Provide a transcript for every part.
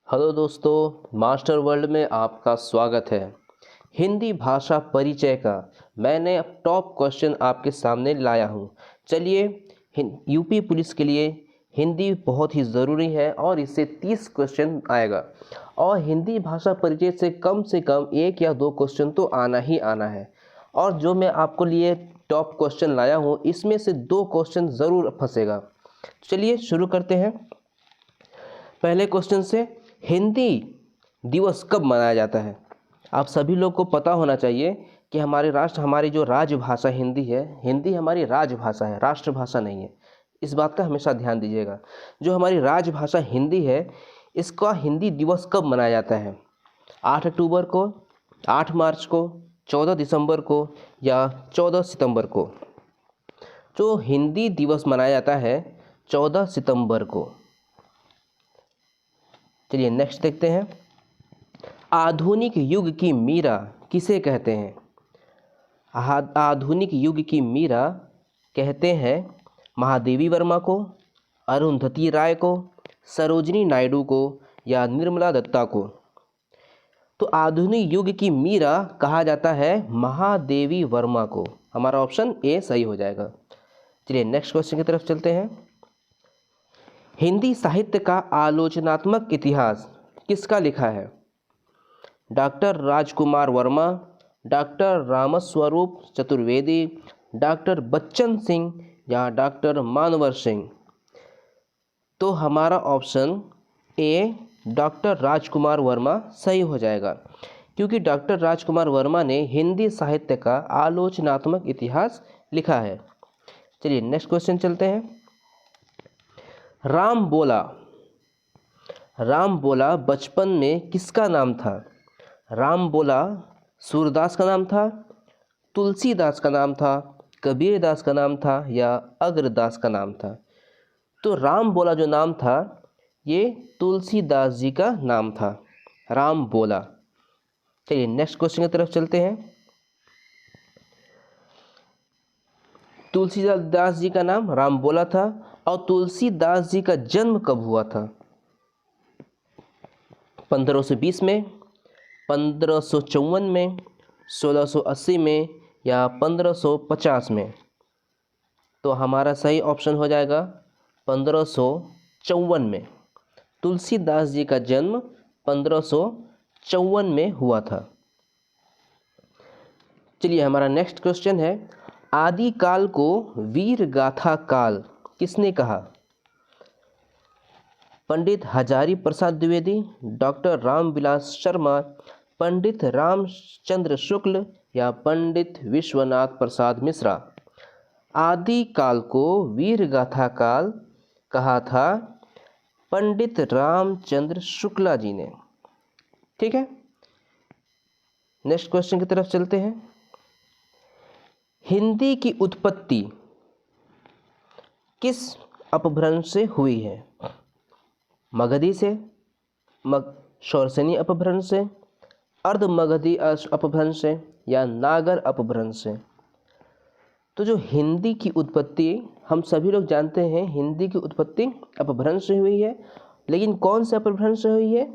Hello दोस्तों, master world में आपका स्वागत है। हिंदी भाषा परिचय का मैंने अब टॉप क्वेश्चन आपके सामने लाया हूँ। चलिए, यूपी पुलिस के लिए हिंदी बहुत ही ज़रूरी है और इससे 30 क्वेश्चन आएगा और हिंदी भाषा परिचय से कम 1 या 2 क्वेश्चन तो आना ही आना है। और जो मैं आपको लिए टॉप क्वेश्चन लाया हूँ इसमें से 2 क्वेश्चन ज़रूर फंसेगा। चलिए शुरू करते हैं पहले क्वेश्चन से। हिंदी दिवस कब मनाया जाता है? आप सभी लोग को पता होना चाहिए कि हमारी जो राजभाषा हिंदी है, हिंदी हमारी राजभाषा है, राष्ट्रभाषा नहीं है। इस बात का हमेशा ध्यान दीजिएगा। जो हमारी राजभाषा हिंदी है, इसका हिंदी दिवस कब मनाया जाता है? 8 अक्टूबर को, 8 मार्च को, 14 दिसंबर को या 14 सितंबर को? जो हिंदी दिवस मनाया जाता है 14 सितंबर को। चलिए नेक्स्ट देखते हैं। आधुनिक युग की मीरा किसे कहते हैं? आधुनिक युग की मीरा कहते हैं महादेवी वर्मा को, अरुंधति राय को, सरोजिनी नायडू को या निर्मला दत्ता को? तो आधुनिक युग की मीरा कहा जाता है महादेवी वर्मा को। हमारा ऑप्शन ए सही हो जाएगा। चलिए नेक्स्ट क्वेश्चन की तरफ चलते हैं। हिंदी साहित्य का आलोचनात्मक इतिहास किसका लिखा है? Doctor Rajkumar Verma, doctor Ramswaroop Chaturvedi, doctor Bachchan Singh या डॉक्टर मानवर सिंह? तो हमारा option A doctor Rajkumar Verma सही हो जाएगा, क्योंकि डॉक्टर राजकुमार वर्मा ने हिंदी साहित्य का आलोचनात्मक इतिहास लिखा है। चलिए नेक्स्ट क्वेश्चन चलते हैं। राम बोला बचपन में किसका नाम था? राम बोला सूरदास का नाम था, तुलसीदास का नाम था, कबीरदास का नाम था या अग्रदास का नाम था? तो राम बोला जो नाम था ये तुलसीदास जी का नाम था, राम बोला। चलिए नेक्स्ट क्वेश्चन की तरफ चलते हैं। तुलसीदास जी का नाम राम बोला था और तुलसीदास जी का जन्म कब हुआ था? 1520 में, 1554 में, 1680 में या 1550 में? तो हमारा सही ऑप्शन हो जाएगा 1554 में। तुलसीदास जी का जन्म 1554 में हुआ था। चलिए हमारा नेक्स्ट क्वेश्चन है। आदिकाल को वीर गाथा काल किसने कहा? पंडित हजारी प्रसाद द्विवेदी, डॉक्टर रामविलास शर्मा, पंडित रामचंद्र शुक्ल या पंडित विश्वनाथ प्रसाद मिश्रा? आदिकाल को वीर गाथा काल कहा था पंडित रामचंद्र शुक्ला जी ने। ठीक है, नेक्स्ट क्वेश्चन की तरफ चलते हैं। हिंदी की उत्पत्ति किस अपभ्रंश से हुई है? मगधी से, शौरसेनी अपभ्रंश से, अर्ध मगधी अपभ्रंश से या नागर अपभ्रंश से? तो जो हिंदी की उत्पत्ति, हम सभी लोग जानते हैं हिंदी की उत्पत्ति अपभ्रंश से हुई है, लेकिन कौन से अपभ्रंश से हुई है?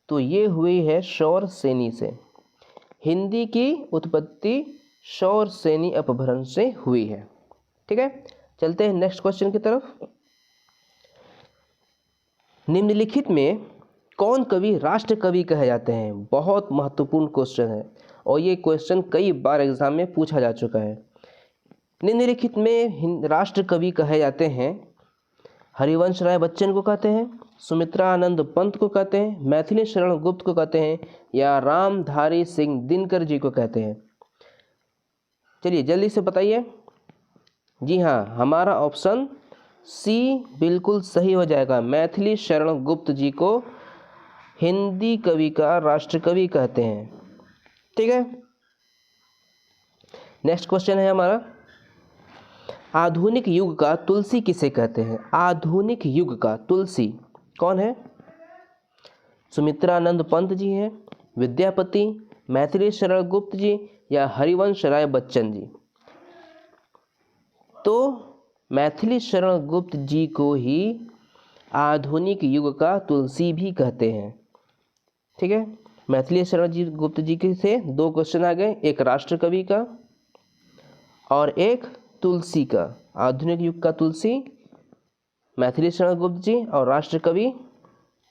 तो ये हुई है शौरसेनी से। हिंदी की उत्पत्ति शौरसेनी अपभ्रंश से हुई है। ठीक है, चलते हैं नेक्स्ट क्वेश्चन की तरफ। निम्नलिखित में कौन कवि राष्ट्र कवि कहे जाते हैं? बहुत महत्वपूर्ण क्वेश्चन है और ये क्वेश्चन कई बार एग्जाम में पूछा जा चुका है। निम्नलिखित में राष्ट्र कवि कहे जाते हैं हरिवंश राय बच्चन को कहते हैं, सुमित्रा आनंद पंत को कहते हैं, मैथिली शरण गुप्त को कहते हैं या रामधारी सिंह दिनकर जी को कहते हैं? चलिए जल्दी से बताइए। जी हाँ, हमारा ऑप्शन सी बिल्कुल सही हो जाएगा। मैथिली शरण गुप्त जी को हिंदी कवि का राष्ट्र कवि कहते हैं। ठीक है, नेक्स्ट क्वेश्चन है हमारा। आधुनिक युग का तुलसी किसे कहते हैं? आधुनिक युग का तुलसी कौन है? सुमित्रानंद पंत जी हैं, विद्यापति, मैथिली शरण गुप्त जी या हरिवंश राय बच्चन जी? तो मैथिली शरण गुप्त जी को ही आधुनिक युग का तुलसी भी कहते हैं। ठीक है। मैथिली शरण जी गुप्त जी के से 2 क्वेश्चन आ गए, एक राष्ट्र कवि का और एक तुलसी का। आधुनिक युग का तुलसी मैथिली शरण गुप्त जी और राष्ट्र कवि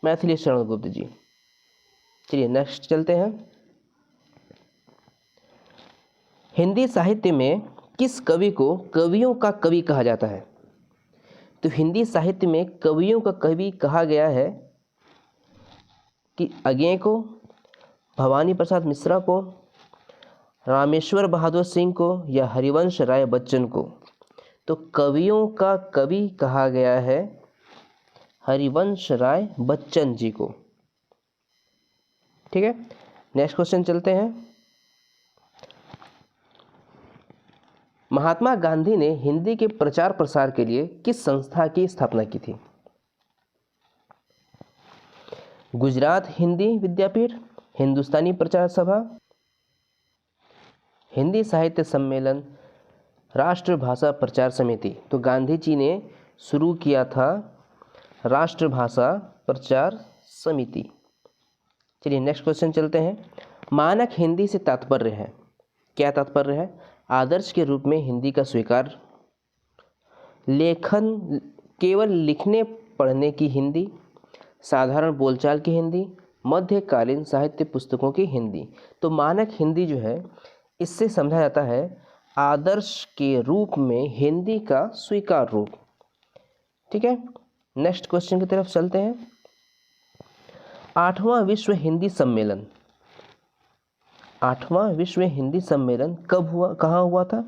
मैथिली शरण गुप्त जी। चलिए नेक्स्ट चलते हैं। हिंदी साहित्य में किस कवि को कवियों का कवि कहा जाता है? तो हिंदी साहित्य में कवियों का कवि कहा गया है कि अज्ञे को, भवानी प्रसाद मिश्रा को, रामेश्वर बहादुर सिंह को या हरिवंश राय बच्चन को। तो कवियों का कवि कहा गया है हरिवंश राय बच्चन जी को। ठीक है, नेक्स्ट क्वेश्चन चलते हैं। महात्मा गांधी ने हिंदी के प्रचार प्रसार के लिए किस संस्था की स्थापना की थी? गुजरात हिंदी विद्यापीठ, हिंदुस्तानी प्रचार सभा, हिंदी साहित्य सम्मेलन, राष्ट्रभाषा प्रचार समिति। तो गांधी जी ने शुरू किया था राष्ट्रभाषा प्रचार समिति। चलिए नेक्स्ट क्वेश्चन चलते हैं। मानक हिंदी से तात्पर्य है, क्या तात्पर्य है? आदर्श के रूप में हिंदी का स्वीकार, लेखन केवल लिखने पढ़ने की हिंदी, साधारण बोलचाल की हिंदी, मध्यकालीन साहित्य पुस्तकों की हिंदी। तो मानक हिंदी जो है इससे समझा जाता है आदर्श के रूप में हिंदी का स्वीकार रूप। ठीक है, नेक्स्ट क्वेश्चन की तरफ चलते हैं। 8वां विश्व हिंदी सम्मेलन, 8वां विश्व हिंदी सम्मेलन कब हुआ, कहाँ हुआ था?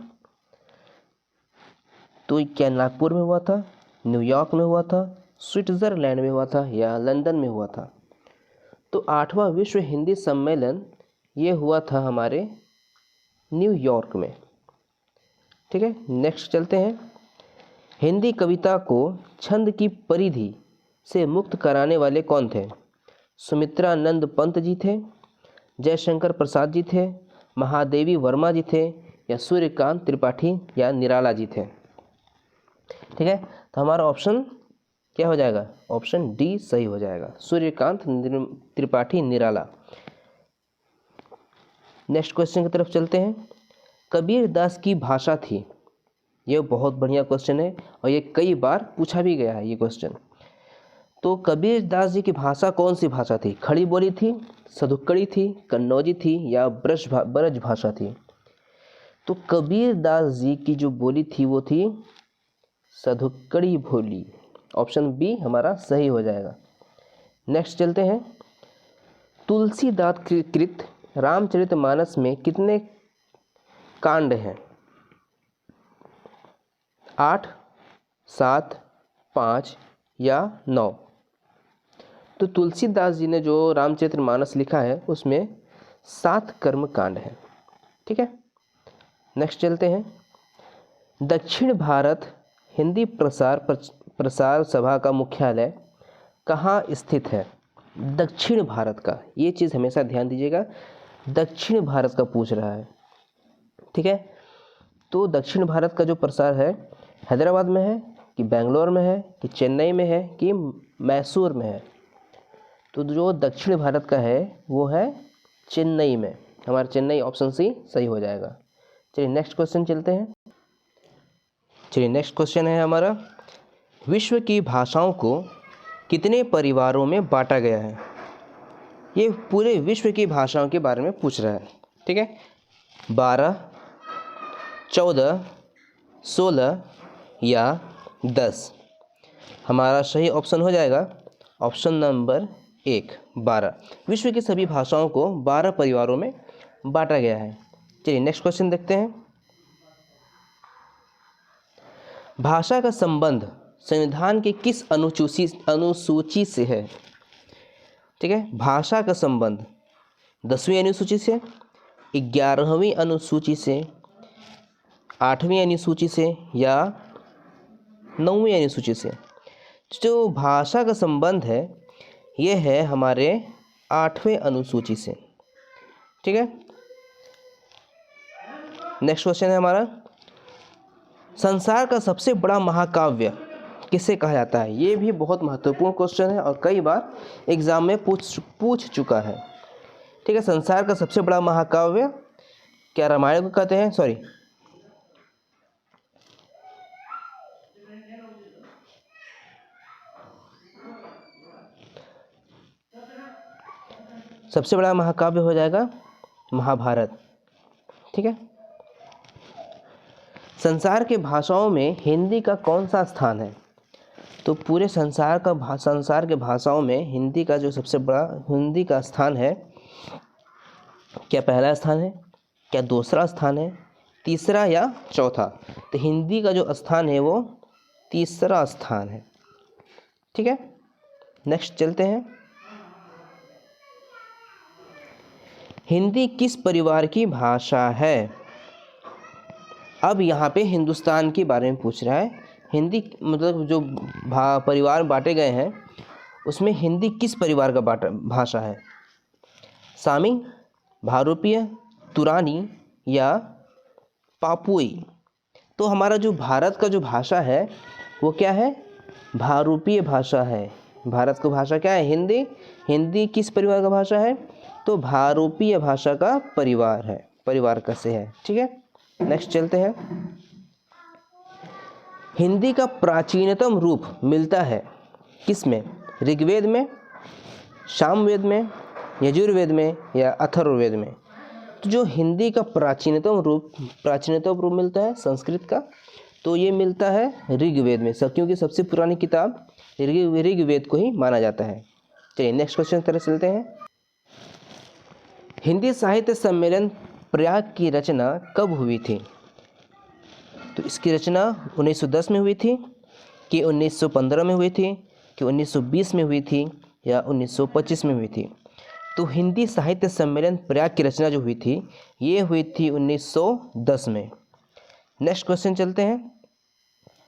तो क्या नागपुर में हुआ था, न्यूयॉर्क में हुआ था, स्विट्जरलैंड में हुआ था या लंदन में हुआ था? तो 8वां विश्व हिंदी सम्मेलन ये हुआ था हमारे न्यूयॉर्क में। ठीक है, नेक्स्ट चलते हैं। हिंदी कविता को छंद की परिधि से मुक्त कराने वाले कौन थे? सुमित्रानंद पंत जी थे, जयशंकर प्रसाद जी थे, महादेवी वर्मा जी थे या सूर्यकांत त्रिपाठी या निराला जी थे? ठीक है, तो हमारा ऑप्शन क्या हो जाएगा? ऑप्शन डी सही हो जाएगा, सूर्यकांत त्रिपाठी निराला। नेक्स्ट क्वेश्चन की तरफ चलते हैं। कबीर दास की भाषा थी, ये बहुत बढ़िया क्वेश्चन है और ये कई बार पूछा भी गया है ये क्वेश्चन। तो कबीर दास जी की भाषा कौन सी भाषा थी? खड़ी बोली थी, सदुक्कड़ी थी, कन्नौजी थी या ब्रज भाषा थी? तो कबीर दास जी की जो बोली थी वो थी सदुक्कड़ी बोली। ऑप्शन बी हमारा सही हो जाएगा। नेक्स्ट चलते हैं। तुलसीदास कृत रामचरितमानस में कितने कांड हैं? 8, 7, 5 या 9? तो तुलसीदास जी ने जो रामचरितमानस लिखा है उसमें 7 कर्म कांड हैं। ठीक है, नेक्स्ट चलते हैं। दक्षिण भारत हिंदी प्रसार सभा का मुख्यालय कहाँ स्थित है? दक्षिण भारत का, ये चीज़ हमेशा ध्यान दीजिएगा, दक्षिण भारत का पूछ रहा है। ठीक है, तो दक्षिण भारत का जो प्रसार है हैदराबाद में है कि बेंगलोर में है कि चेन्नई में है कि मैसूर में है? तो जो दक्षिण भारत का है वो है चेन्नई में। हमारा चेन्नई ऑप्शन सी सही हो जाएगा। चलिए नेक्स्ट क्वेश्चन चलते हैं। चलिए नेक्स्ट क्वेश्चन है हमारा, विश्व की भाषाओं को कितने परिवारों में बांटा गया है? ये पूरे विश्व की भाषाओं के बारे में पूछ रहा है। ठीक है, 12, 14, 16 या 10? हमारा सही ऑप्शन हो जाएगा ऑप्शन नंबर 1, 12। विश्व की सभी भाषाओं को 12 परिवारों में बांटा गया है। चलिए नेक्स्ट क्वेश्चन देखते हैं। भाषा का संबंध संविधान के किस अनुसूची से है? ठीक है, भाषा का संबंध 10वीं अनुसूची से, 11वीं अनुसूची से, 8वीं अनुसूची से या 9वीं अनुसूची से? जो भाषा का संबंध है ये है हमारे 8वें अनुसूची से। ठीक है, नेक्स्ट क्वेश्चन है हमारा, संसार का सबसे बड़ा महाकाव्य किसे कहा जाता है? ये भी बहुत महत्वपूर्ण क्वेश्चन है और कई बार एग्जाम में पूछ चुका है। ठीक है, संसार का सबसे बड़ा महाकाव्य क्या रामायण को कहते हैं? सॉरी, सबसे बड़ा महाकाव्य हो जाएगा महाभारत। ठीक है, संसार के भाषाओं में हिंदी का कौन सा स्थान है? तो पूरे संसार के भाषाओं में हिंदी का जो सबसे बड़ा हिंदी का स्थान है, क्या पहला स्थान है, क्या दूसरा स्थान है, तीसरा या चौथा? तो हिंदी का जो स्थान है वो तीसरा स्थान है। ठीक है, नेक्स्ट चलते हैं। हिंदी किस परिवार की भाषा है? अब यहाँ पे हिंदुस्तान के बारे में पूछ रहा है। हिंदी मतलब जो परिवार बांटे गए हैं उसमें हिंदी किस परिवार का भाषा है? सामी, भारूपीय, तुरानी या पापुई? तो हमारा जो भारत का जो भाषा है वो क्या है? भारूपीय भाषा है। भारत की भाषा क्या है? हिंदी। हिंदी किस परिवार का भाषा है? तो भारूपीय भाषा का परिवार है, परिवार का से है। ठीक है, नेक्स्ट चलते हैं। हिंदी का प्राचीनतम रूप मिलता है किस में? ऋग्वेद में, सामवेद में, यजुर्वेद में या अथर्ववेद में? तो जो हिंदी का प्राचीनतम रूप मिलता है संस्कृत का, तो ये मिलता है ऋग्वेद में, क्योंकि सबसे पुरानी किताब ऋग्वेद को ही माना जाता है। चलिए नेक्स्ट क्वेश्चन की तरफ चलते हैं। हिंदी साहित्य सम्मेलन प्रयाग की रचना कब हुई थी? तो इसकी रचना 1910 में हुई थी कि 1915 में हुई थी कि 1920 में हुई थी या 1925 में हुई थी? तो हिंदी साहित्य सम्मेलन प्रयाग की रचना जो हुई थी ये हुई थी 1910 में। नेक्स्ट क्वेश्चन चलते हैं।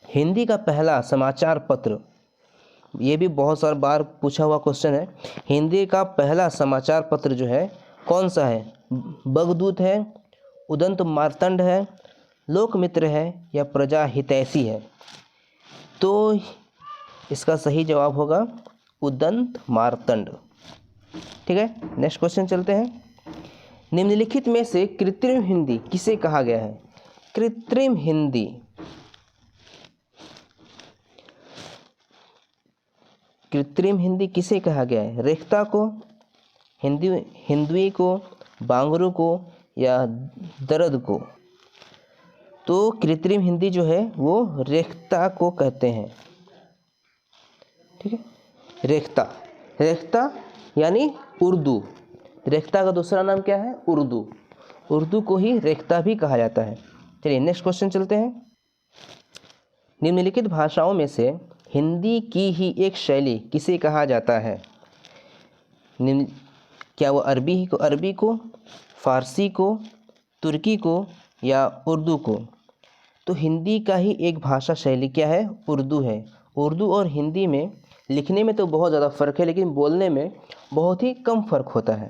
हिंदी का पहला समाचार पत्र, ये भी बहुत सारी बार पूछा हुआ क्वेश्चन है। हिंदी का पहला समाचार पत्र जो है कौन सा है? बगदूत है, उदंत मार्तंड है, लोकमित्र है या प्रजा हितैषी है? तो इसका सही जवाब होगा उदंत मार्तंड। ठीक है, नेक्स्ट क्वेश्चन चलते हैं। निम्नलिखित में से कृत्रिम हिंदी किसे कहा गया है? कृत्रिम हिंदी, कृत्रिम हिंदी किसे कहा गया है? रेख्ता को, हिंदवी को, बांगरू को या दर्द को? तो कृत्रिम हिंदी जो है वो रेख्ता को कहते हैं। ठीक है, रेख्ता यानी उर्दू। रेख्ता का दूसरा नाम क्या है? उर्दू। उर्दू को ही रेख्ता भी कहा जाता है। चलिए नेक्स्ट क्वेश्चन चलते हैं। निम्नलिखित भाषाओं में से हिंदी की ही एक शैली किसे कहा जाता है? क्या वो अरबी को, फारसी को, तुर्की को या उर्दू को? तो हिंदी का ही एक भाषा शैली क्या है? उर्दू है। उर्दू और हिंदी में लिखने में तो बहुत ज़्यादा फ़र्क है लेकिन बोलने में बहुत ही कम फ़र्क होता है।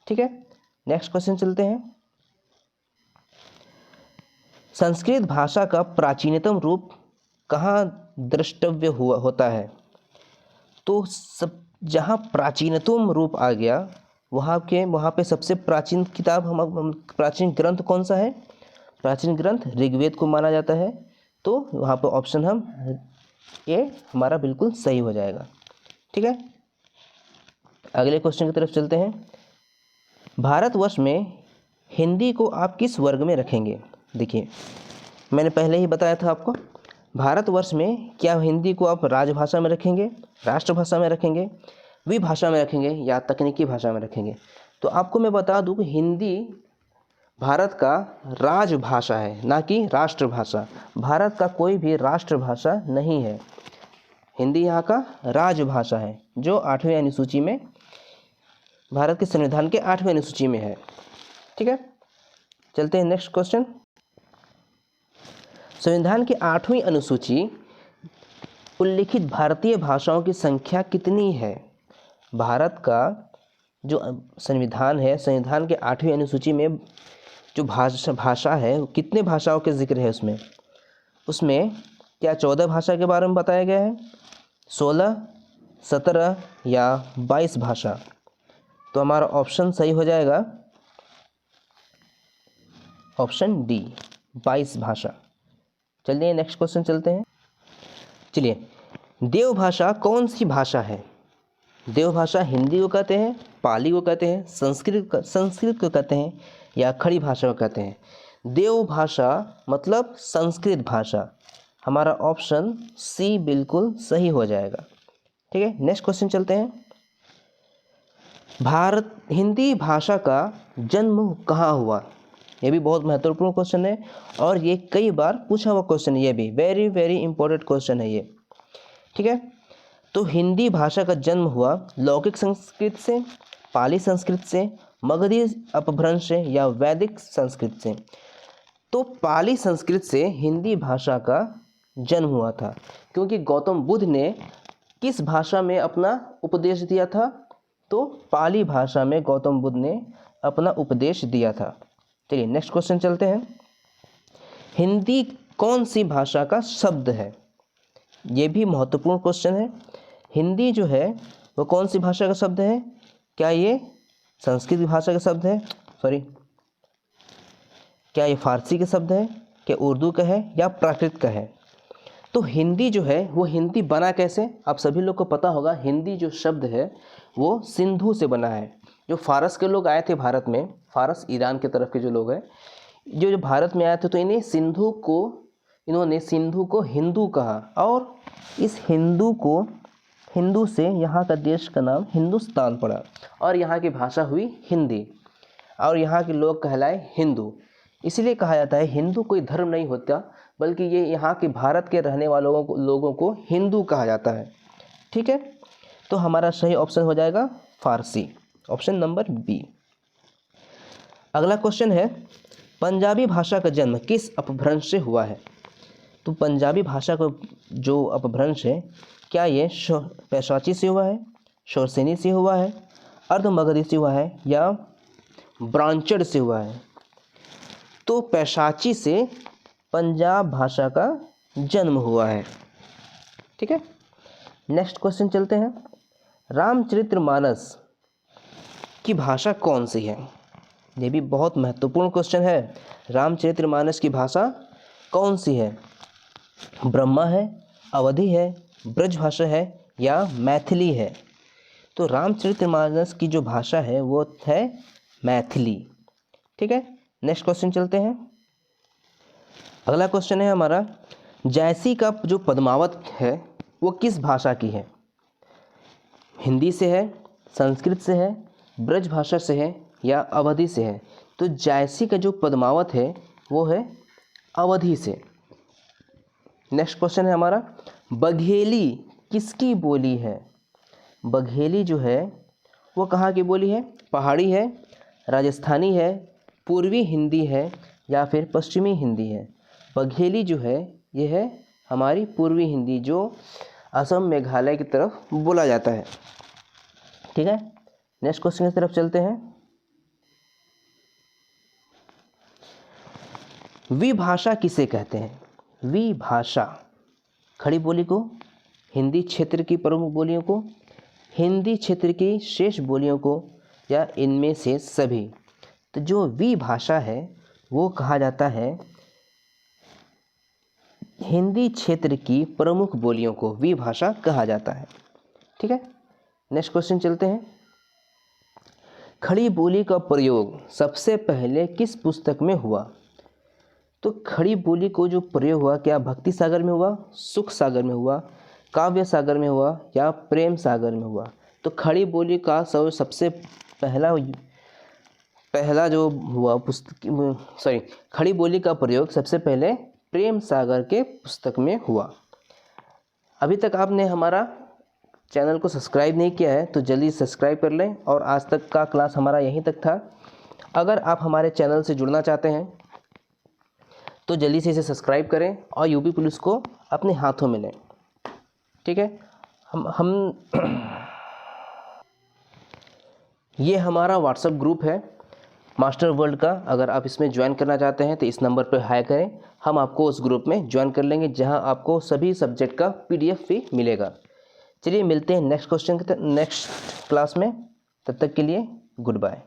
ठीक है, नेक्स्ट क्वेश्चन चलते हैं। संस्कृत भाषा का प्राचीनतम रूप कहाँ द्रष्टव्य होता है? तो सब जहाँ प्राचीनतम रूप आ गया वहाँ पे सबसे प्राचीन किताब प्राचीन ग्रंथ कौन सा है? प्राचीन ग्रंथ ऋग्वेद को माना जाता है। तो वहाँ पे ऑप्शन हम ए हमारा बिल्कुल सही हो जाएगा। ठीक है, अगले क्वेश्चन की तरफ चलते हैं। भारतवर्ष में हिंदी को आप किस वर्ग में रखेंगे? देखिए मैंने पहले ही बताया था आपको, भारतवर्ष में क्या हिंदी को आप राजभाषा में रखेंगे, राष्ट्रभाषा में रखेंगे, विभाषा में रखेंगे या तकनीकी भाषा में रखेंगे? तो आपको मैं बता दूं कि हिंदी भारत का राजभाषा है, ना कि राष्ट्रभाषा। भारत का कोई भी राष्ट्रभाषा नहीं है, हिंदी यहाँ का राजभाषा है जो 8वीं अनुसूची में, भारत के संविधान के 8वीं अनुसूची में है। ठीक है, चलते हैं नेक्स्ट क्वेश्चन। संविधान की 8वीं अनुसूची उल्लिखित भारतीय भाषाओं की संख्या कितनी है? भारत का जो संविधान है, संविधान के 8वीं अनुसूची में जो भाषा है कितने भाषाओं के जिक्र है उसमें क्या 14 भाषा के बारे में बताया गया है, 16, 17 या 22 भाषा? तो हमारा ऑप्शन सही हो जाएगा ऑप्शन डी, 22 भाषा। चलिए नेक्स्ट क्वेश्चन चलते हैं। चलिए, देवभाषा कौन सी भाषा है? देवभाषा हिंदी को कहते हैं, पाली को कहते हैं, संस्कृत को कहते हैं या खड़ी भाषा को कहते हैं? देवभाषा मतलब संस्कृत भाषा। हमारा ऑप्शन सी बिल्कुल सही हो जाएगा। ठीक है, नेक्स्ट क्वेश्चन चलते हैं। हिंदी भाषा का जन्म कहाँ हुआ? ये भी बहुत महत्वपूर्ण क्वेश्चन है और ये कई बार पूछा हुआ क्वेश्चन है, ये भी वेरी वेरी इंपॉर्टेंट क्वेश्चन है ये। ठीक है, तो हिंदी भाषा का जन्म हुआ लौकिक संस्कृत से, पाली संस्कृत से, मगधी अपभ्रंश से या वैदिक संस्कृत से? तो पाली संस्कृत से हिंदी भाषा का जन्म हुआ था, क्योंकि गौतम बुद्ध ने किस भाषा में अपना उपदेश दिया था? तो पाली भाषा में गौतम बुद्ध ने अपना उपदेश दिया था। चलिए नेक्स्ट क्वेश्चन चलते हैं। हिंदी कौन सी भाषा का शब्द है? ये भी महत्वपूर्ण क्वेश्चन है। हिंदी जो है वो कौन सी भाषा का शब्द है? क्या ये संस्कृत भाषा का शब्द है, क्या ये फारसी का शब्द है, क्या उर्दू का है या प्राकृत का है? तो हिंदी जो है वो हिंदी बना कैसे? आप सभी लोग को पता होगा, हिंदी जो शब्द है वो सिंधु से बना है। जो फारस के लोग आए थे भारत में, फारस ईरान के तरफ के जो लोग हैं, जो भारत में आए थे, तो इन्होंने सिंधु को हिंदू कहा और इस हिंदू से यहाँ का देश का नाम हिंदुस्तान पड़ा और यहाँ की भाषा हुई हिंदी और यहाँ के लोग कहलाए हिंदू। इसलिए कहा जाता है हिंदू कोई धर्म नहीं होता, बल्कि ये यहाँ के भारत के रहने वालों लोगों को हिंदू कहा जाता है। ठीक है, तो हमारा सही ऑप्शन हो जाएगा फारसी, ऑप्शन नंबर बी। अगला क्वेश्चन है, पंजाबी भाषा का जन्म किस अपभ्रंश से हुआ है? तो पंजाबी भाषा का जो अपभ्रंश है, क्या ये पैशाची से हुआ है, शोरसेनी से हुआ है, अर्धमगधी से हुआ है या ब्रांचड़ से हुआ है? तो पैशाची से पंजाब भाषा का जन्म हुआ है। ठीक है, नेक्स्ट क्वेश्चन चलते हैं। रामचरितमानस की भाषा कौन सी है? ये भी बहुत महत्वपूर्ण क्वेश्चन है। रामचरितमानस की भाषा कौन सी है? ब्रह्मा है, अवधी है, ब्रजभाषा है या मैथिली है? तो रामचरितमानस की जो भाषा है वो है मैथिली। ठीक है, नेक्स्ट क्वेश्चन चलते हैं। अगला क्वेश्चन है हमारा, जायसी का जो पद्मावत है वो किस भाषा की है? हिंदी से है, संस्कृत से है, ब्रज भाषा से है या अवधी से है? तो जायसी का जो पद्मावत है वो है अवधी से। नेक्स्ट क्वेश्चन है हमारा, बघेली किसकी बोली है? बघेली जो है वो कहाँ की बोली है? पहाड़ी है, राजस्थानी है, पूर्वी हिंदी है या फिर पश्चिमी हिंदी है? बघेली जो है ये है हमारी पूर्वी हिंदी, जो असम मेघालय की तरफ बोला जाता है। ठीक है, नेक्स्ट क्वेश्चन की तरफ चलते हैं। विभाषा किसे कहते हैं? विभाषा खड़ी बोली को, हिंदी क्षेत्र की प्रमुख बोलियों को, हिंदी क्षेत्र की शेष बोलियों को या इनमें से सभी? तो जो विभाषा है वो कहा जाता है हिंदी क्षेत्र की प्रमुख बोलियों को विभाषा कहा जाता है। ठीक है, नेक्स्ट क्वेश्चन चलते हैं। खड़ी बोली का प्रयोग सबसे पहले किस पुस्तक में हुआ? तो खड़ी बोली को जो प्रयोग हुआ, क्या भक्ति सागर में हुआ, सुख सागर में हुआ, काव्य सागर में हुआ या प्रेम सागर में हुआ? तो खड़ी बोली का सबसे पहला जो हुआ खड़ी बोली का प्रयोग सबसे पहले प्रेम सागर के पुस्तक में हुआ। अभी तक आपने हमारा चैनल को सब्सक्राइब नहीं किया है तो जल्दी सब्सक्राइब कर लें, और आज तक का क्लास हमारा यहीं तक था। अगर आप हमारे चैनल से जुड़ना चाहते हैं तो जल्दी से इसे सब्सक्राइब करें और यूपी पुलिस को अपने हाथों में लें। ठीक है, हम ये हमारा व्हाट्सएप ग्रुप है, मास्टर वर्ल्ड का अगर आप इसमें ज्वाइन करना चाहते हैं तो इस नंबर पर हाई करें, हम आपको उस ग्रुप में ज्वाइन कर लेंगे जहां आपको सभी सब्जेक्ट का PDF भी मिलेगा। चलिए मिलते हैं नेक्स्ट क्लास में, तब तक के लिए गुड बाय।